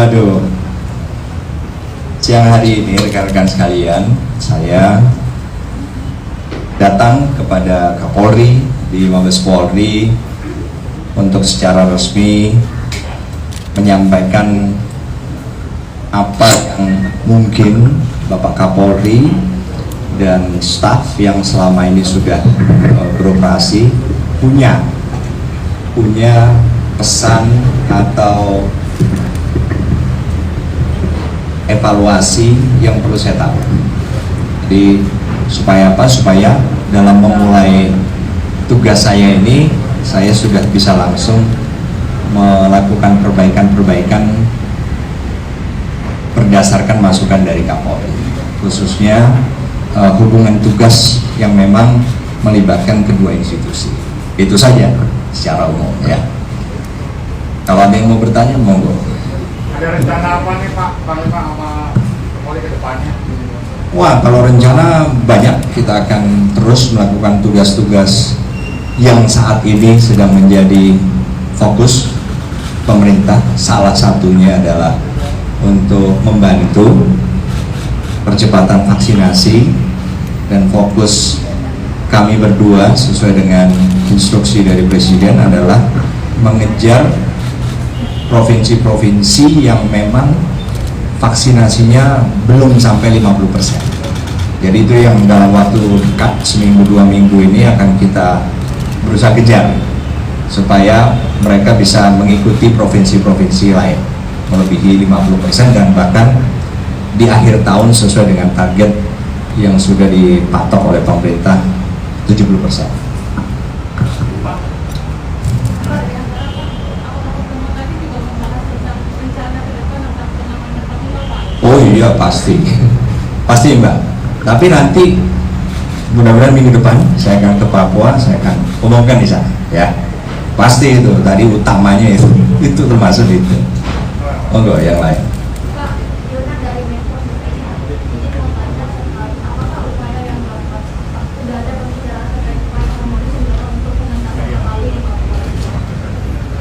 Waduh, siang hari ini rekan-rekan sekalian, saya datang kepada Kapolri di Mabes Polri untuk secara resmi menyampaikan apa yang mungkin Bapak Kapolri dan staf yang selama ini sudah beroperasi punya pesan atau evaluasi yang perlu saya tahu. Jadi supaya apa? Supaya dalam memulai tugas saya ini, saya sudah bisa langsung melakukan perbaikan-perbaikan berdasarkan masukan dari Kapolri, khususnya hubungan tugas yang memang melibatkan kedua institusi. Itu saja secara umum ya. Kalau ada yang mau bertanya, monggo. Ada rencana apa nih Pak, Panglima sama Kapolri ke depannya? Wah, kalau rencana banyak. Kita akan terus melakukan tugas-tugas yang saat ini sedang menjadi fokus pemerintah. Salah satunya adalah untuk membantu percepatan vaksinasi, dan fokus kami berdua sesuai dengan instruksi dari Presiden adalah mengejar provinsi-provinsi yang memang vaksinasinya belum sampai 50%. Jadi itu yang dalam waktu dekat, seminggu 2 minggu ini akan kita berusaha kejar supaya mereka bisa mengikuti provinsi-provinsi lain melebihi 50%, dan bahkan di akhir tahun sesuai dengan target yang sudah dipatok oleh pemerintah 70%. Oh iya, pasti Mbak. Tapi nanti mudah-mudahan minggu depan saya akan ke Papua, saya akan umumkan di sana ya. Pasti itu tadi utamanya itu termasuk itu. Oh enggak, yang lain.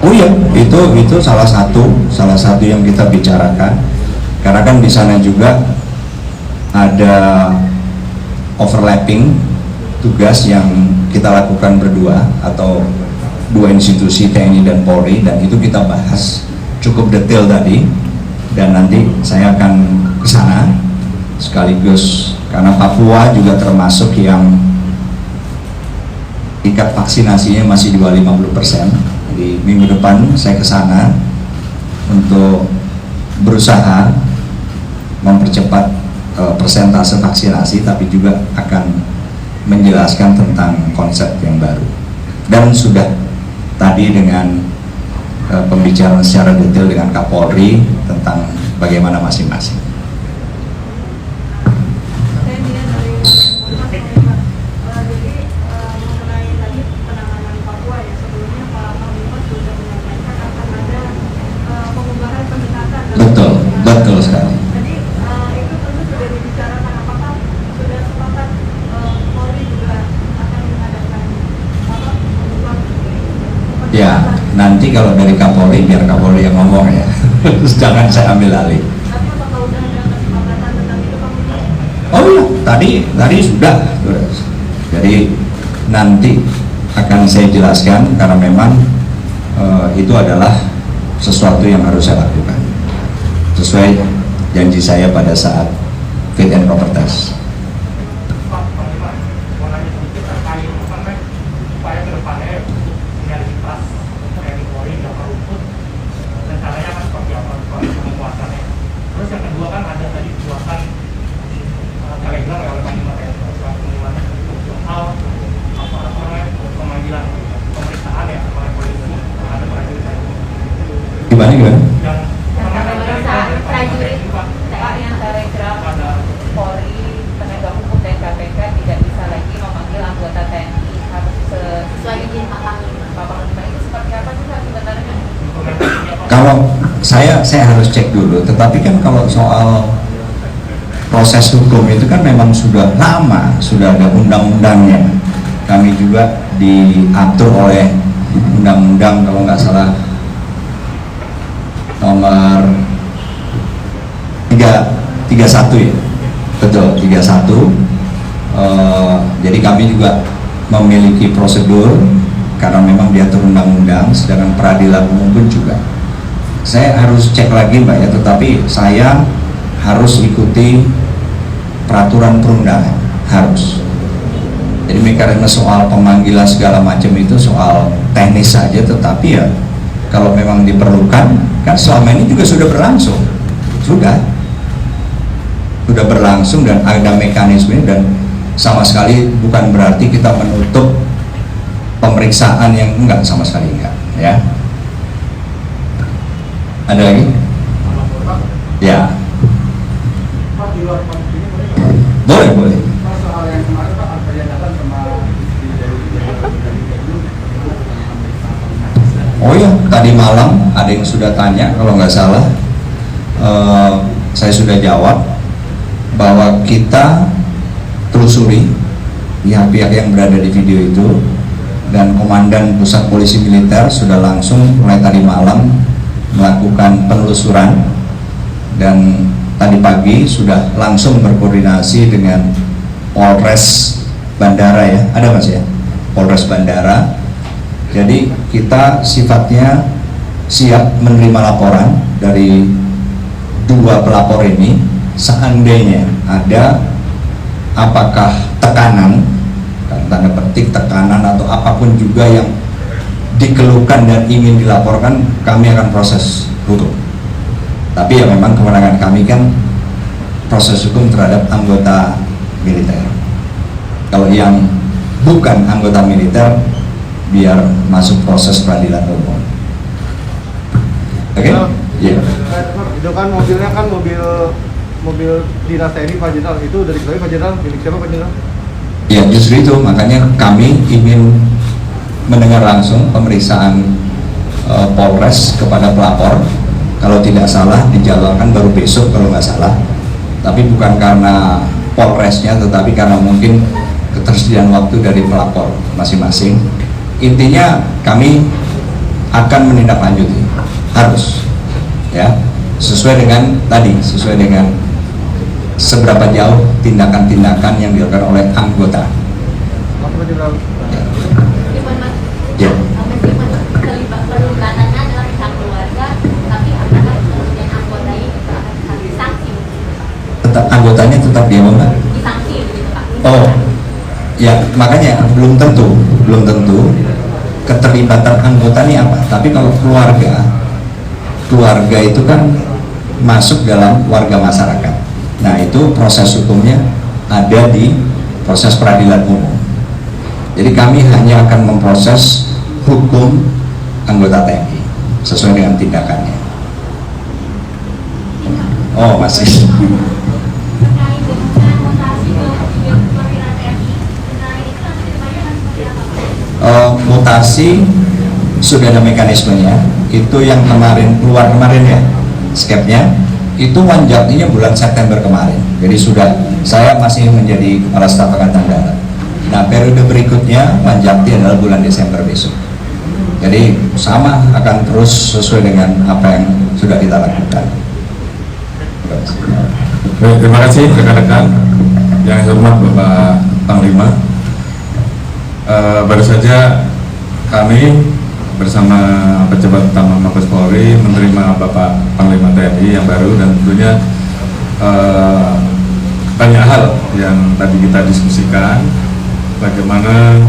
Oh iya, itu salah satu yang kita bicarakan. Karena kan di sana juga ada overlapping tugas yang kita lakukan berdua atau dua institusi TNI dan Polri, dan itu kita bahas cukup detail tadi, dan nanti saya akan ke sana sekaligus karena Papua juga termasuk yang tingkat vaksinasinya masih di bawah 50%. Jadi minggu depan saya ke sana untuk berusaha mempercepat persentase vaksinasi, tapi juga akan menjelaskan tentang konsep yang baru. Dan sudah tadi dengan pembicaraan secara detail dengan Kapolri tentang bagaimana masing-masing. Betul sekali. Ya, nanti kalau dari Kapolri, biar Kapolri yang ngomong ya. Terus jangan saya ambil alih. Oh iya, tadi sudah. Jadi nanti akan saya jelaskan, karena memang itu adalah sesuatu yang harus saya lakukan sesuai janji saya pada saat fit and proper test. Gimana? Prajurit TNI yang telegram Polri, penegak hukum dan KPK tidak bisa lagi memanggil anggota TNI, harus sesuai izin Pak Panglima. Itu seperti apa sih sebenarnya? Kalau saya harus cek dulu, tetapi kan kalau soal proses hukum itu kan memang sudah lama, sudah ada undang-undangnya. Kami juga diatur oleh undang-undang kalau nggak salah nomor 31 ya, betul 31. Jadi kami juga memiliki prosedur karena memang diatur undang-undang, sedangkan peradilan umum pun juga. Saya harus cek lagi Mbak ya, tetapi saya harus ikuti peraturan perundangan, harus. Jadi mekanisme soal pemanggilan segala macam itu soal teknis saja, tetapi ya kalau memang diperlukan, kan selama ini juga sudah berlangsung, sudah berlangsung dan ada mekanisme, dan sama sekali bukan berarti kita menutup pemeriksaan yang enggak, sama sekali enggak ya. Ada lagi? Ya. Boleh. Oh ya, tadi malam ada yang sudah tanya, kalau nggak salah saya sudah jawab bahwa kita telusuri pihak-pihak yang berada di video itu, dan Komandan Pusat Polisi Militer sudah langsung mulai tadi malam melakukan penelusuran, dan tadi pagi sudah langsung berkoordinasi dengan Polres Bandara ya, ada Mas ya, Polres Bandara. Jadi kita sifatnya siap menerima laporan dari dua pelapor ini, seandainya ada apakah tekanan, tanda petik tekanan atau apapun juga yang dikeluhkan dan ingin dilaporkan, kami akan proses hukum. Tapi ya memang kewenangan kami kan proses hukum terhadap anggota militer. Kalau yang bukan anggota militer, biar masuk proses peradilan umum. Oke? Iya. Itu kan mobilnya kan mobil dinas TNI Pak Jenderal, itu dari Pak Jenderal, milik siapa Pak Jenderal? Ya justru itu, makanya kami ingin mendengar langsung pemeriksaan Polres kepada pelapor. Kalau tidak salah dijadwalkan baru besok kalau nggak salah, tapi bukan karena Polresnya, tetapi karena mungkin ketersediaan waktu dari pelapor masing-masing. Intinya kami akan menindaklanjuti, harus ya, sesuai dengan seberapa jauh tindakan-tindakan yang dilakukan oleh anggota. Ya. Perlukatannya adalah pihak keluarga, tapi apakah kemudian anggotanya juga akan disanksi? Tetap anggotanya tetap dia enggak? Disanksi begitu Pak. Oh, ya makanya belum tentu keterlibatan anggota ini apa. Tapi kalau keluarga itu kan masuk dalam warga masyarakat. Nah itu proses hukumnya ada di proses peradilan umum. Jadi kami hanya akan memproses hukum anggota TNI sesuai dengan tindakannya. Oh masih. Terkait dengan mutasi ke perwira TNI, terkait itu nanti depannya akan seperti apa? Mutasi sudah ada mekanismenya. Itu yang keluar kemarin ya, skepnya itu wanjaktinya bulan September kemarin. Jadi sudah, saya masih menjadi Kepala Staf Angkatan Darat. Nah periode berikutnya wanjakti adalah bulan Desember besok. Jadi sama, akan terus sesuai dengan apa yang sudah kita lakukan. Baik, terima kasih rekan-rekan yang hormat Bapak Panglima. Baru saja kami bersama pejabat utama Mabes Polri menerima Bapak Panglima TNI yang baru, dan tentunya banyak hal yang tadi kita diskusikan, bagaimana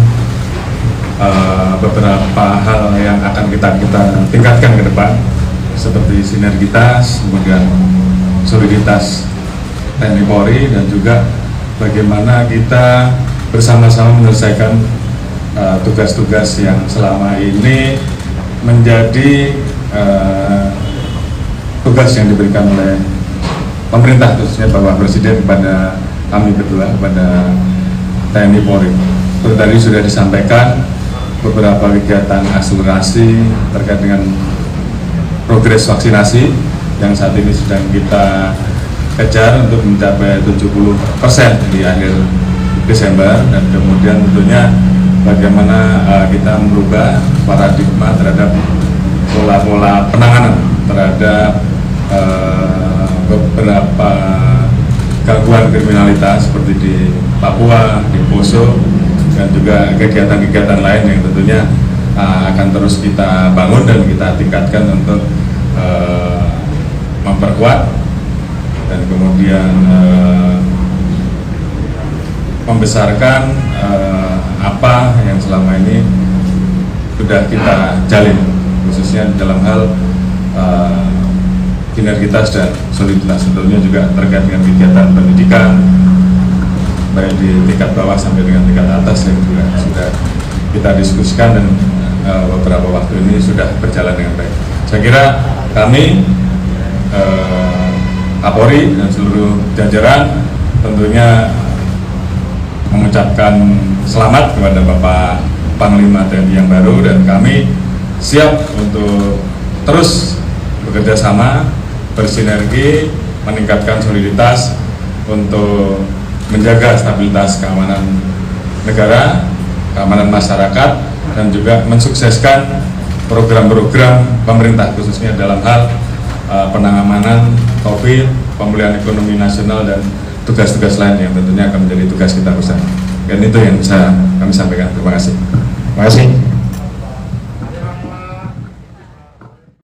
beberapa hal yang akan kita tingkatkan ke depan, seperti sinergitas, kemudian soliditas TNI Polri, dan juga bagaimana kita bersama-sama menyelesaikan tugas-tugas yang selama ini menjadi tugas yang diberikan oleh pemerintah, khususnya Bapak Presiden kepada kami berdua, kepada TNI Polri. Seperti tadi sudah disampaikan beberapa kegiatan akselerasi terkait dengan progres vaksinasi yang saat ini sedang kita kejar untuk mencapai 70% di akhir Desember, dan kemudian tentunya bagaimana kita merubah paradigma terhadap pola-pola penanganan terhadap beberapa gangguan kriminalitas seperti di Papua, di Poso, dan juga kegiatan-kegiatan lain yang tentunya akan terus kita bangun dan kita tingkatkan untuk memperkuat dan kemudian membesarkan apa yang selama ini sudah kita jalin, khususnya dalam hal sinergitas dan soliditas, tentunya juga terkait dengan kegiatan pendidikan baik di tingkat bawah sampai dengan tingkat atas yang juga sudah kita diskusikan dan beberapa waktu ini sudah berjalan dengan baik. Saya kira kami Kapolri dan seluruh jajaran tentunya mengucapkan selamat kepada Bapak Panglima TNI yang baru, dan kami siap untuk terus bekerja sama, bersinergi, meningkatkan soliditas untuk menjaga stabilitas keamanan negara, keamanan masyarakat, dan juga mensukseskan program-program pemerintah khususnya dalam hal penanganan COVID, pemulihan ekonomi nasional, dan tugas-tugas lain yang tentunya akan menjadi tugas kita bersama. Dan itu yang bisa kami sampaikan. Terima kasih. Terima kasih.